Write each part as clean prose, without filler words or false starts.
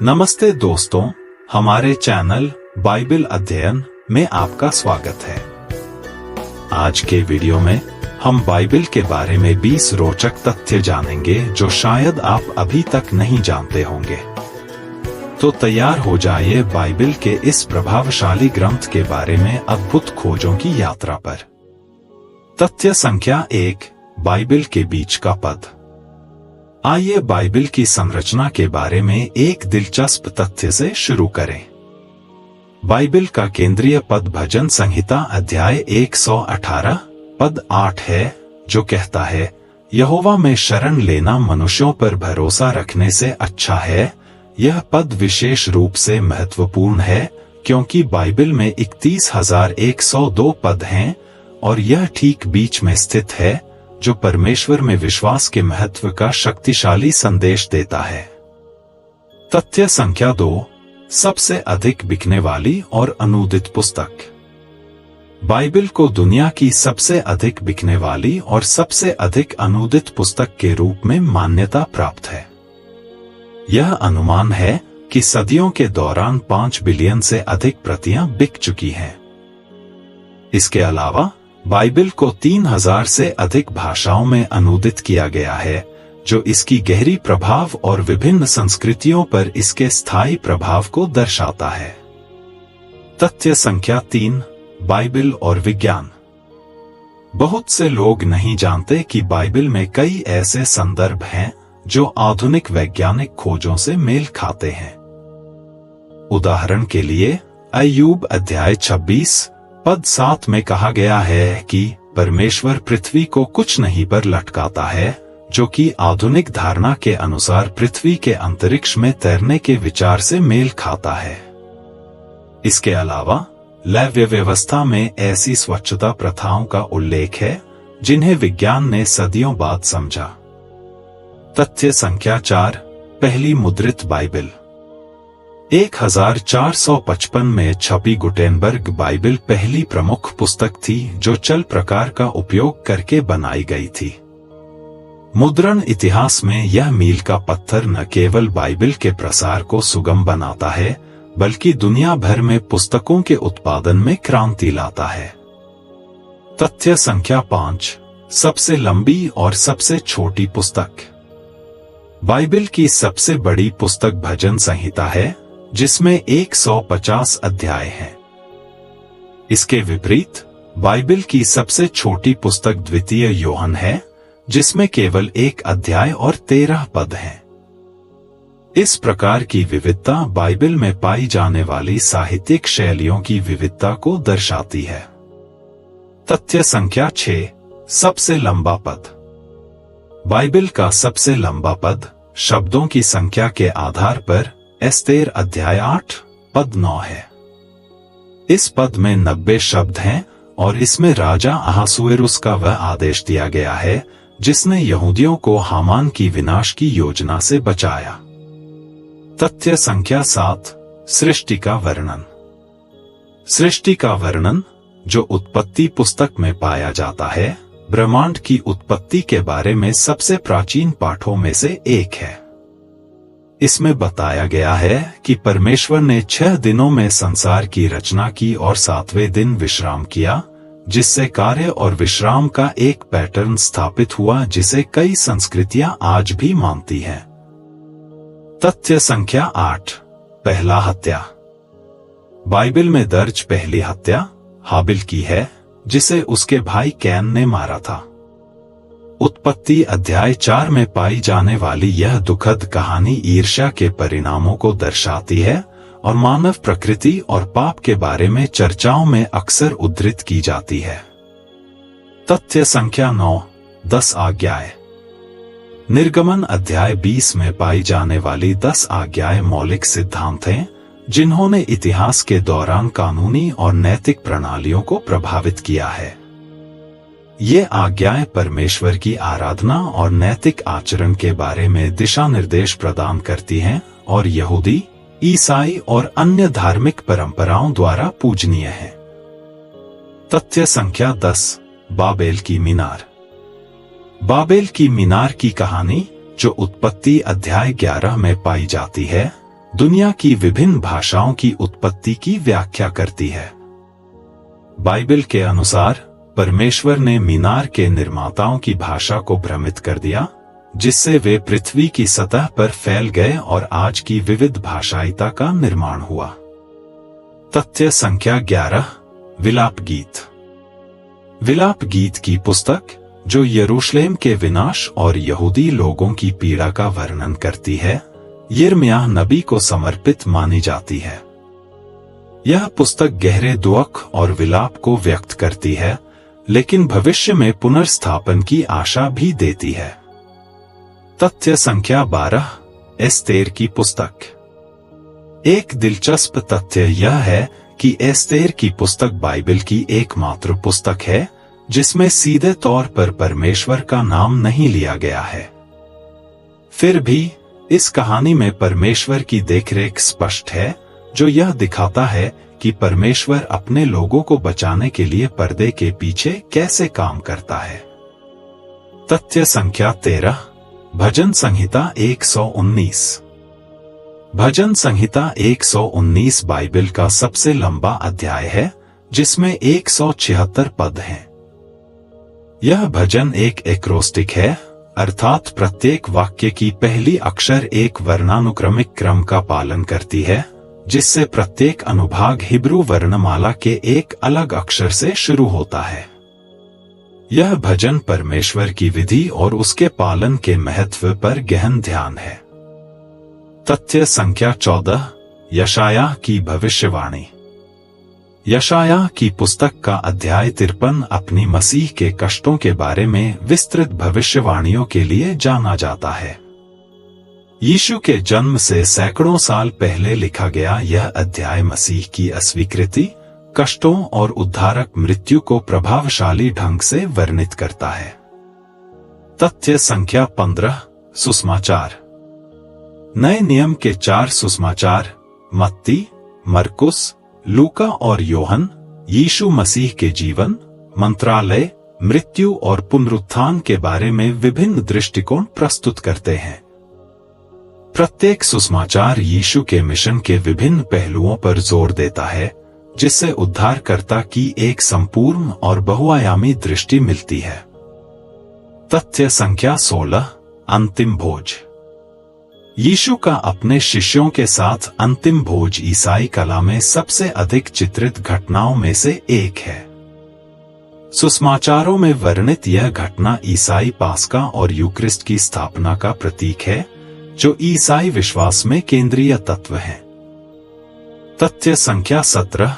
नमस्ते दोस्तों, हमारे चैनल बाइबल अध्ययन में आपका स्वागत है। आज के वीडियो में हम बाइबल के बारे में 20 रोचक तथ्य जानेंगे जो शायद आप अभी तक नहीं जानते होंगे। तो तैयार हो जाइए बाइबल के इस प्रभावशाली ग्रंथ के बारे में अद्भुत खोजों की यात्रा पर। तथ्य संख्या 1, बाइबल के बीच का पद। आइए बाइबल की संरचना के बारे में एक दिलचस्प तथ्य से शुरू करें। बाइबल का केंद्रीय पद भजन संहिता अध्याय 118 पद 8 है, जो कहता है, यहोवा में शरण लेना मनुष्यों पर भरोसा रखने से अच्छा है। यह पद विशेष रूप से महत्वपूर्ण है क्योंकि बाइबल में 31,102 पद हैं और यह ठीक बीच में स्थित है, जो परमेश्वर में विश्वास के महत्व का शक्तिशाली संदेश देता है। तथ्य संख्या 2, सबसे अधिक बिकने वाली और अनूदित पुस्तक। बाइबल को दुनिया की सबसे अधिक बिकने वाली और सबसे अधिक अनूदित पुस्तक के रूप में मान्यता प्राप्त है। यह अनुमान है कि सदियों के दौरान 5 बिलियन से अधिक प्रतियां बिक चुकी हैं। इसके अलावा बाइबल को 3,000 से अधिक भाषाओं में अनुदित किया गया है, जो इसकी गहरी प्रभाव और विभिन्न संस्कृतियों पर इसके स्थायी प्रभाव को दर्शाता है। तथ्य संख्या 3, बाइबल और विज्ञान। बहुत से लोग नहीं जानते कि बाइबल में कई ऐसे संदर्भ हैं जो आधुनिक वैज्ञानिक खोजों से मेल खाते हैं। उदाहरण के लिए, अय्यूब अध्याय 26 पद 7 में कहा गया है कि परमेश्वर पृथ्वी को कुछ नहीं पर लटकाता है, जो कि आधुनिक धारणा के अनुसार पृथ्वी के अंतरिक्ष में तैरने के विचार से मेल खाता है। इसके अलावा लैव्य व्यवस्था में ऐसी स्वच्छता प्रथाओं का उल्लेख है जिन्हें विज्ञान ने सदियों बाद समझा। तथ्य संख्या 4, पहली मुद्रित बाइबल। 1455 में छपी गुटेनबर्ग बाइबल पहली प्रमुख पुस्तक थी जो चल प्रकार का उपयोग करके बनाई गई थी। मुद्रण इतिहास में यह मील का पत्थर न केवल बाइबल के प्रसार को सुगम बनाता है, बल्कि दुनिया भर में पुस्तकों के उत्पादन में क्रांति लाता है। तथ्य संख्या 5, सबसे लंबी और सबसे छोटी पुस्तक। बाइबल की सबसे बड़ी पुस्तक भजन संहिता है, जिसमें 150 अध्याय हैं। इसके विपरीत बाइबल की सबसे छोटी पुस्तक द्वितीय योहन है, जिसमें केवल 1 अध्याय और 13 पद हैं। इस प्रकार की विविधता बाइबल में पाई जाने वाली साहित्यिक शैलियों की विविधता को दर्शाती है। तथ्य संख्या 6, सबसे लंबा पद। बाइबल का सबसे लंबा पद शब्दों की संख्या के आधार पर एस्तेर अध्याय 8 पद 9 है। इस पद में 90 शब्द हैं और इसमें राजा अहासुएरुस का वह आदेश दिया गया है जिसने यहूदियों को हामान की विनाश की योजना से बचाया। तथ्य संख्या 7, सृष्टि का वर्णन। सृष्टि का वर्णन, जो उत्पत्ति पुस्तक में पाया जाता है, ब्रह्मांड की उत्पत्ति के बारे में सबसे प्राचीन पाठों में से एक है। इसमें बताया गया है कि परमेश्वर ने 6 दिनों में संसार की रचना की और 7वें दिन विश्राम किया, जिससे कार्य और विश्राम का एक पैटर्न स्थापित हुआ जिसे कई संस्कृतियां आज भी मानती हैं। तथ्य संख्या 8, पहला हत्या। बाइबल में दर्ज पहली हत्या हाबिल की है, जिसे उसके भाई कैन ने मारा था। उत्पत्ति अध्याय 4 में पाई जाने वाली यह दुखद कहानी ईर्ष्या के परिणामों को दर्शाती है और मानव प्रकृति और पाप के बारे में चर्चाओं में अक्सर उद्धृत की जाती है। तथ्य संख्या 9, 10 आज्ञाएं। निर्गमन अध्याय 20 में पाई जाने वाली 10 आज्ञाएं मौलिक सिद्धांत हैं, जिन्होंने इतिहास के दौरान कानूनी और नैतिक प्रणालियों को प्रभावित किया है। ये आज्ञाएं परमेश्वर की आराधना और नैतिक आचरण के बारे में दिशा निर्देश प्रदान करती हैं और यहूदी, ईसाई और अन्य धार्मिक परंपराओं द्वारा पूजनीय हैं। तथ्य संख्या 10, बाबेल की मीनार। बाबेल की मीनार की कहानी, जो उत्पत्ति अध्याय 11 में पाई जाती है, दुनिया की विभिन्न भाषाओं की उत्पत्ति की व्याख्या करती है। बाइबल के अनुसार परमेश्वर ने मीनार के निर्माताओं की भाषा को भ्रमित कर दिया, जिससे वे पृथ्वी की सतह पर फैल गए और आज की विविध भाषायिता का निर्माण हुआ। तथ्य संख्या 11, विलाप गीत। विलाप गीत की पुस्तक, जो यरूशलेम के विनाश और यहूदी लोगों की पीड़ा का वर्णन करती है, यिर्मयाह नबी को समर्पित मानी जाती है। यह पुस्तक गहरे दुख और विलाप को व्यक्त करती है, लेकिन भविष्य में पुनर्स्थापन की आशा भी देती है। तथ्य संख्या 12, एस्तेर की पुस्तक। एक दिलचस्प तथ्य यह है कि एस्तेर की पुस्तक बाइबल की एकमात्र पुस्तक है जिसमें सीधे तौर पर परमेश्वर का नाम नहीं लिया गया है। फिर भी इस कहानी में परमेश्वर की देखरेख स्पष्ट है, जो यह दिखाता है कि परमेश्वर अपने लोगों को बचाने के लिए पर्दे के पीछे कैसे काम करता है। तथ्य संख्या 13, भजन संहिता 119। भजन संहिता 119 बाइबल का सबसे लंबा अध्याय है, जिसमें 176 पद हैं। यह भजन एक एक्रोस्टिक है, अर्थात प्रत्येक वाक्य की पहली अक्षर एक वर्णानुक्रमिक क्रम का पालन करती है, जिससे प्रत्येक अनुभाग हिब्रू वर्णमाला के एक अलग अक्षर से शुरू होता है। यह भजन परमेश्वर की विधि और उसके पालन के महत्व पर गहन ध्यान है। तथ्य संख्या 14, यशायाह की भविष्यवाणी। यशायाह की पुस्तक का अध्याय 53 अपनी मसीह के कष्टों के बारे में विस्तृत भविष्यवाणियों के लिए जाना जाता है। यीशु के जन्म से सैकड़ों साल पहले लिखा गया यह अध्याय मसीह की अस्वीकृति, कष्टों और उद्धारक मृत्यु को प्रभावशाली ढंग से वर्णित करता है। तथ्य संख्या 15, सुसमाचार। नए नियम के 4 सुसमाचार, मत्ती, मरकुस, लूका और योहन, यीशु मसीह के जीवन, मंत्रालय, मृत्यु और पुनरुत्थान के बारे में विभिन्न दृष्टिकोण प्रस्तुत करते हैं। प्रत्येक सुसमाचार यीशु के मिशन के विभिन्न पहलुओं पर जोर देता है, जिससे उद्धारकर्ता की एक संपूर्ण और बहुआयामी दृष्टि मिलती है। तथ्य संख्या 16, अंतिम भोज। यीशु का अपने शिष्यों के साथ अंतिम भोज ईसाई कला में सबसे अधिक चित्रित घटनाओं में से एक है। सुसमाचारों में वर्णित यह घटना ईसाई पास्का और यूक्रिस्ट की स्थापना का प्रतीक है, जो ईसाई विश्वास में केंद्रीय तत्व है। तथ्य संख्या 17,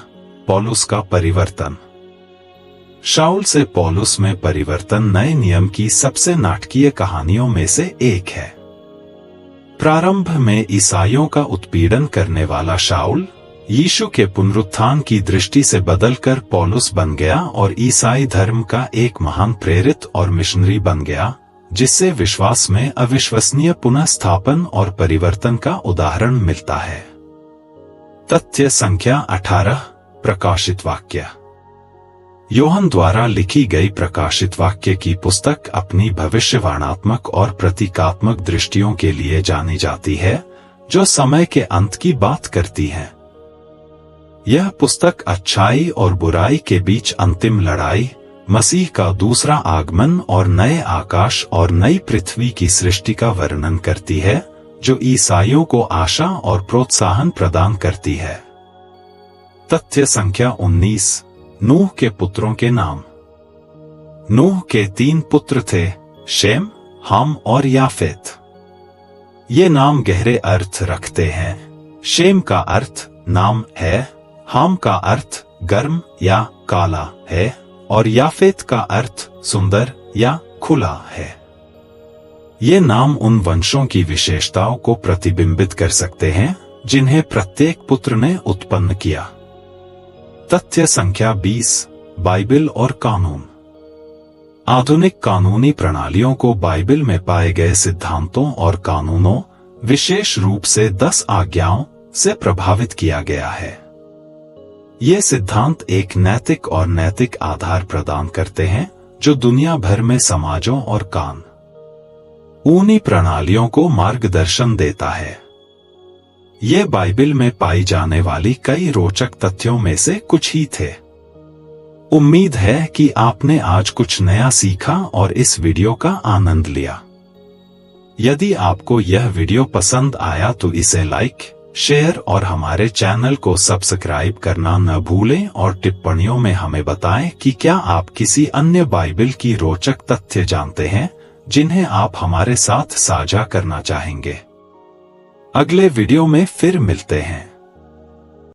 पौलुस का परिवर्तन। शाऊल से पौलुस में परिवर्तन नए नियम की सबसे नाटकीय कहानियों में से एक है। प्रारंभ में ईसाइयों का उत्पीड़न करने वाला शाऊल यीशु के पुनरुत्थान की दृष्टि से बदलकर पौलुस बन गया और ईसाई धर्म का एक महान प्रेरित और मिशनरी बन गया, जिससे विश्वास में अविश्वसनीय पुनःस्थापन और परिवर्तन का उदाहरण मिलता है। तथ्य संख्या 18, प्रकाशित वाक्य। योहन द्वारा लिखी गई प्रकाशित वाक्य की पुस्तक अपनी भविष्यवाणात्मक और प्रतीकात्मक दृष्टियों के लिए जानी जाती है, जो समय के अंत की बात करती है। यह पुस्तक अच्छाई और बुराई के बीच अंतिम लड़ाई, मसीह का दूसरा आगमन और नए आकाश और नई पृथ्वी की सृष्टि का वर्णन करती है, जो ईसाइयों को आशा और प्रोत्साहन प्रदान करती है। तथ्य संख्या 19, नूह के पुत्रों के नाम। नूह के 3 पुत्र थे, शेम, हम और याफेत। ये नाम गहरे अर्थ रखते हैं। शेम का अर्थ नाम है, हम का अर्थ गर्म या काला है और याफेत का अर्थ सुंदर या खुला है। ये नाम उन वंशों की विशेषताओं को प्रतिबिंबित कर सकते हैं जिन्हें प्रत्येक पुत्र ने उत्पन्न किया। तथ्य संख्या 20, बाइबल और कानून। आधुनिक कानूनी प्रणालियों को बाइबल में पाए गए सिद्धांतों और कानूनों, विशेष रूप से 10 आज्ञाओं से प्रभावित किया गया है। ये सिद्धांत एक नैतिक और नैतिक आधार प्रदान करते हैं, जो दुनिया भर में समाजों और कानूनी प्रणालियों को मार्गदर्शन देता है। ये बाइबल में पाई जाने वाली कई रोचक तथ्यों में से कुछ ही थे। उम्मीद है कि आपने आज कुछ नया सीखा और इस वीडियो का आनंद लिया। यदि आपको यह वीडियो पसंद आया तो इसे लाइक, शेयर और हमारे चैनल को सब्सक्राइब करना न भूलें और टिप्पणियों में हमें बताएं कि क्या आप किसी अन्य बाइबल की रोचक तथ्य जानते हैं जिन्हें आप हमारे साथ साझा करना चाहेंगे। अगले वीडियो में फिर मिलते हैं।